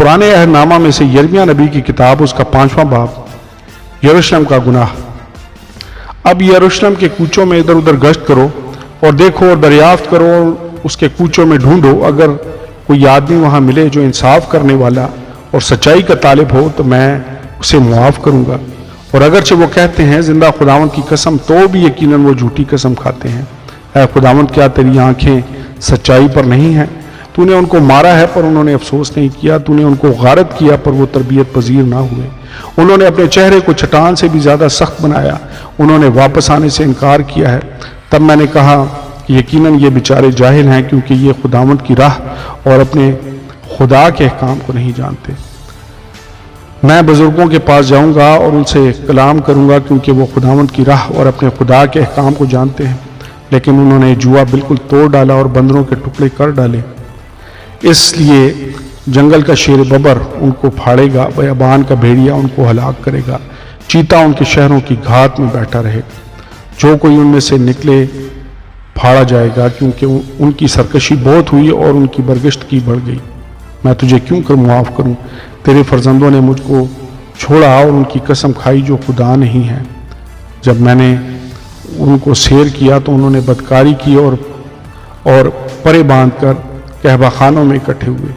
पुराने अहदनामा में से यिर्मयाह नबी की किताब, उसका 5वां बाब, यरूशलेम का गुनाह। अब यरूशलेम के कूचों में इधर उधर गश्त करो और देखो और दरियाफ्त करो और उसके कूचों में ढूंढो, अगर कोई आदमी वहाँ मिले जो इंसाफ करने वाला और सच्चाई का तालिब हो तो मैं उसे मुआफ़ करूँगा। और अगरचे वो कहते हैं जिंदा खुदावंद की कसम, तो भी यकीनन वो झूठी कसम खाते हैं। ऐ खुदावंद, क्या तेरी आंखें सच्चाई पर नहीं हैं? तूने उनको मारा है पर उन्होंने अफसोस नहीं किया, तूने उनको गारत किया पर वो तरबियत पजीर ना हुए। उन्होंने अपने चेहरे को चट्टान से भी ज़्यादा सख्त बनाया, उन्होंने वापस आने से इनकार किया है। तब मैंने कहा कि यकीनन ये बेचारे जाहिल हैं, क्योंकि ये खुदावंद की राह और अपने खुदा के अहकाम को नहीं जानते। मैं बुजुर्गों के पास जाऊंगा और उनसे कलाम करूंगा, क्योंकि वो खुदावंद की राह और अपने खुदा के अहकाम को जानते हैं। लेकिन उन्होंने जुआ बिल्कुल तोड़ डाला और बंदरों के टुकड़े कर डाले। इसलिए जंगल का शेर बबर उनको फाड़ेगा, बयाबान का भेड़िया उनको हलाक करेगा, चीता उनके शहरों की घात में बैठा रहेगा। जो कोई उनमें से निकले फाड़ा जाएगा, क्योंकि उनकी सरकशी बहुत हुई और उनकी बरगश्त की बढ़ गई। मैं तुझे क्यों कर मुआफ़ करूं? तेरे फर्जंदों ने मुझको छोड़ा और उनकी कसम खाई जो खुदा नहीं है। जब मैंने उनको सैर किया तो उन्होंने बदकारी की और परे बांध कर कहबाखानों में इकट्ठे हुए।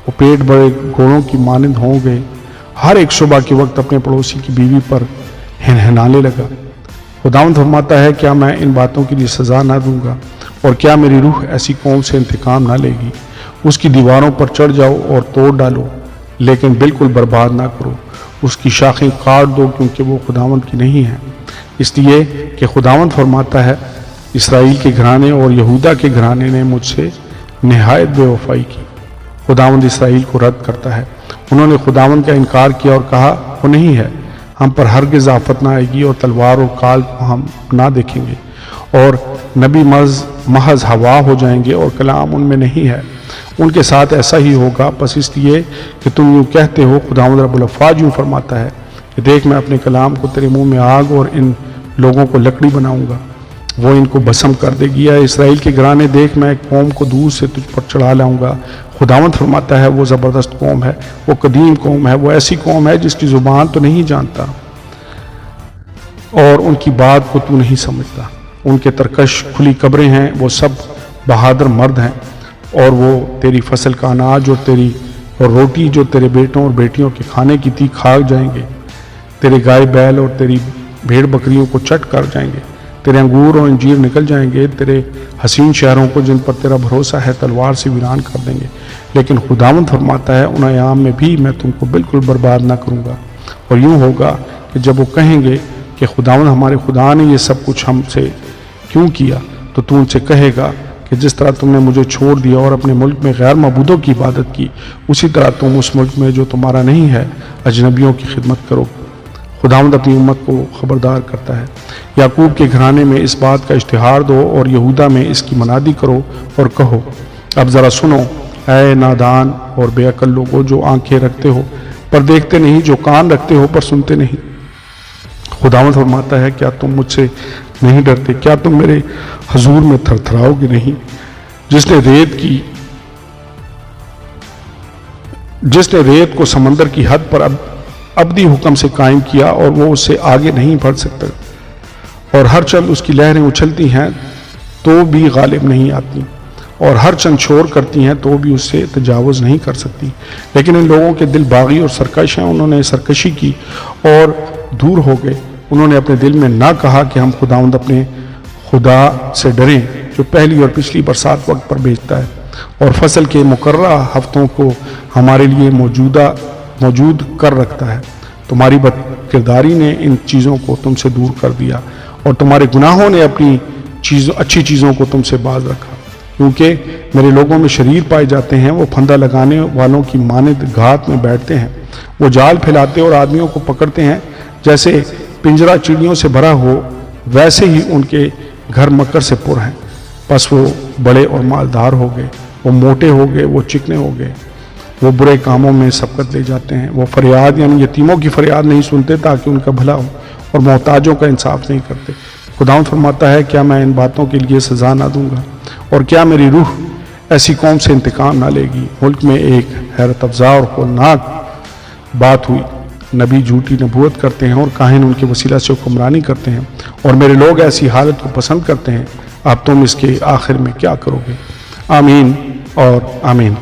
वो पेट बड़े घोड़ों की मानंद हो गए। हर एक सुबह के वक्त अपने पड़ोसी की बीवी पर हिनहिनाने लगा। खुदावंद फरमाता है, क्या मैं इन बातों के लिए सज़ा ना दूंगा? और क्या मेरी रूह ऐसी कौम से इंतकाम ना लेगी? उसकी दीवारों पर चढ़ जाओ और तोड़ डालो, लेकिन बिल्कुल बर्बाद ना करो। उसकी शाखें काट दो, क्योंकि वो खुदावंद की नहीं है। इसलिए कि खुदावंद फरमाता है, इसराइल के घराने और यहूदा के घराने ने मुझसे नहायत बेवफाई की। खुदावंद इसराइल को रद्द करता है। उन्होंने खुदावंद का इनकार किया और कहा, वो नहीं है, हम पर हरगिज़ आफत ना आएगी और तलवार और काल को हम ना देखेंगे, और नबी महज हवा हो जाएंगे और कलाम उनमें नहीं है। उनके साथ ऐसा ही होगा, बस इसलिए कि तुम यूँ कहते हो। खुदावंद रब्बुल अफ़वाज यूँ फरमाता है कि देख, मैं अपने कलाम को तेरे मुंह में आग और इन लोगों को लकड़ी बनाऊंगा, वो इनको भस्म कर देगी। या इसराइल के घराने, देख, मैं एक कौम को दूर से तुझ पर चढ़ा लाऊंगा। खुदावंद फरमाता है, वो ज़बरदस्त कौम है, वो कदीम कौम है, वो ऐसी कौम है जिसकी ज़ुबान तो नहीं जानता और उनकी बात को तू नहीं समझता। उनके तरकश खुली कब्रें हैं, वो सब बहादुर मर्द हैं, और वो तेरी फसल का अनाज और रोटी जो तेरे बेटों और बेटियों के खाने की थी खा जाएंगे। तेरे गाय बैल और तेरी भेड़ बकरियों को चट कर जाएंगे। तेरे अंगूर और अंजीर निकल जाएंगे। तेरे हसीन शहरों को जिन पर तेरा भरोसा है तलवार से वीरान कर देंगे। लेकिन खुदावंद फरमाता है, उन अयाम में भी मैं तुमको बिल्कुल बर्बाद ना करूँगा। और यूँ होगा कि जब वो कहेंगे कि खुदावंद, हमारे खुदा ने ये सब कुछ हमसे क्यों किया, तो तू उनसे कहेगा कि जिस तरह तुमने मुझे छोड़ दिया और अपने मुल्क में गैर मबूदों की इबादत की, उसी तरह तुम उस मुल्क में जो तुम्हारा नहीं है अजनबियों की खिदमत करो। खुदावंद अपनी उम्मत को खबरदार करता है। याकूब के घराने में इस बात का इश्तिहार दो और यहूदा में इसकी मनादी करो और कहो, अब ज़रा सुनो ऐ नादान और बेअक्ल लोगों, जो आंखें रखते हो पर देखते नहीं, जो कान रखते हो पर सुनते नहीं। खुदावंद फरमाता है, क्या तुम मुझसे नहीं डरते? क्या तुम मेरे हजूर में थरथराओगे नहीं? जिसने रेत को समंदर की हद पर अबदी हुक्म से कायम किया और वो उससे आगे नहीं बढ़ सकता, और हर चंद उसकी लहरें उछलती हैं तो भी गालिब नहीं आती, और हर चंद शोर करती हैं तो भी उससे तजावुज़ नहीं कर सकती। लेकिन इन लोगों के दिल बागी और सरकश हैं, उन्होंने सरकशी की और दूर हो गए। उन्होंने अपने दिल में ना कहा कि हम खुदावंद अपने खुदा से डरें, जो पहली और पिछली बरसात वक्त पर भेजता है और फसल के मुकर्रर हफ्तों को हमारे लिए मौजूद कर रखता है। तुम्हारी बदकिरदारी ने इन चीज़ों को तुमसे दूर कर दिया और तुम्हारे गुनाहों ने अपनी अच्छी चीज़ों को तुमसे बाज रखा। क्योंकि मेरे लोगों में शरीर पाए जाते हैं, वो फंदा लगाने वालों की मानद घात में बैठते हैं। वो जाल फैलाते और आदमियों को पकड़ते हैं। जैसे पिंजरा चिड़ियों से भरा हो, वैसे ही उनके घर मकर से पुर हैं। बस वो बड़े और मालदार हो गए, वो मोटे हो गए, वो चिकने हो गए, वो बुरे कामों में सबकत ले जाते हैं। वो फरियाद यानी यतीमों की फरियाद नहीं सुनते ताकि उनका भला हो, और मोहताजों का इंसाफ नहीं करते। खुदावंद फरमाता है, क्या मैं इन बातों के लिए सज़ा ना दूंगा? और क्या मेरी रूह ایسی قوم سے انتقام نہ لے گی۔ ملک میں ایک حیرت افزا اور ہولناک بات ہوئی، نبی جھوٹی نبوت کرتے ہیں اور کاہن ان کے وسیلہ سے حکمرانی کرتے ہیں، اور میرے لوگ ایسی حالت کو پسند کرتے ہیں۔ اب تم اس کے آخر میں کیا کرو گے؟ آمین اور آمین۔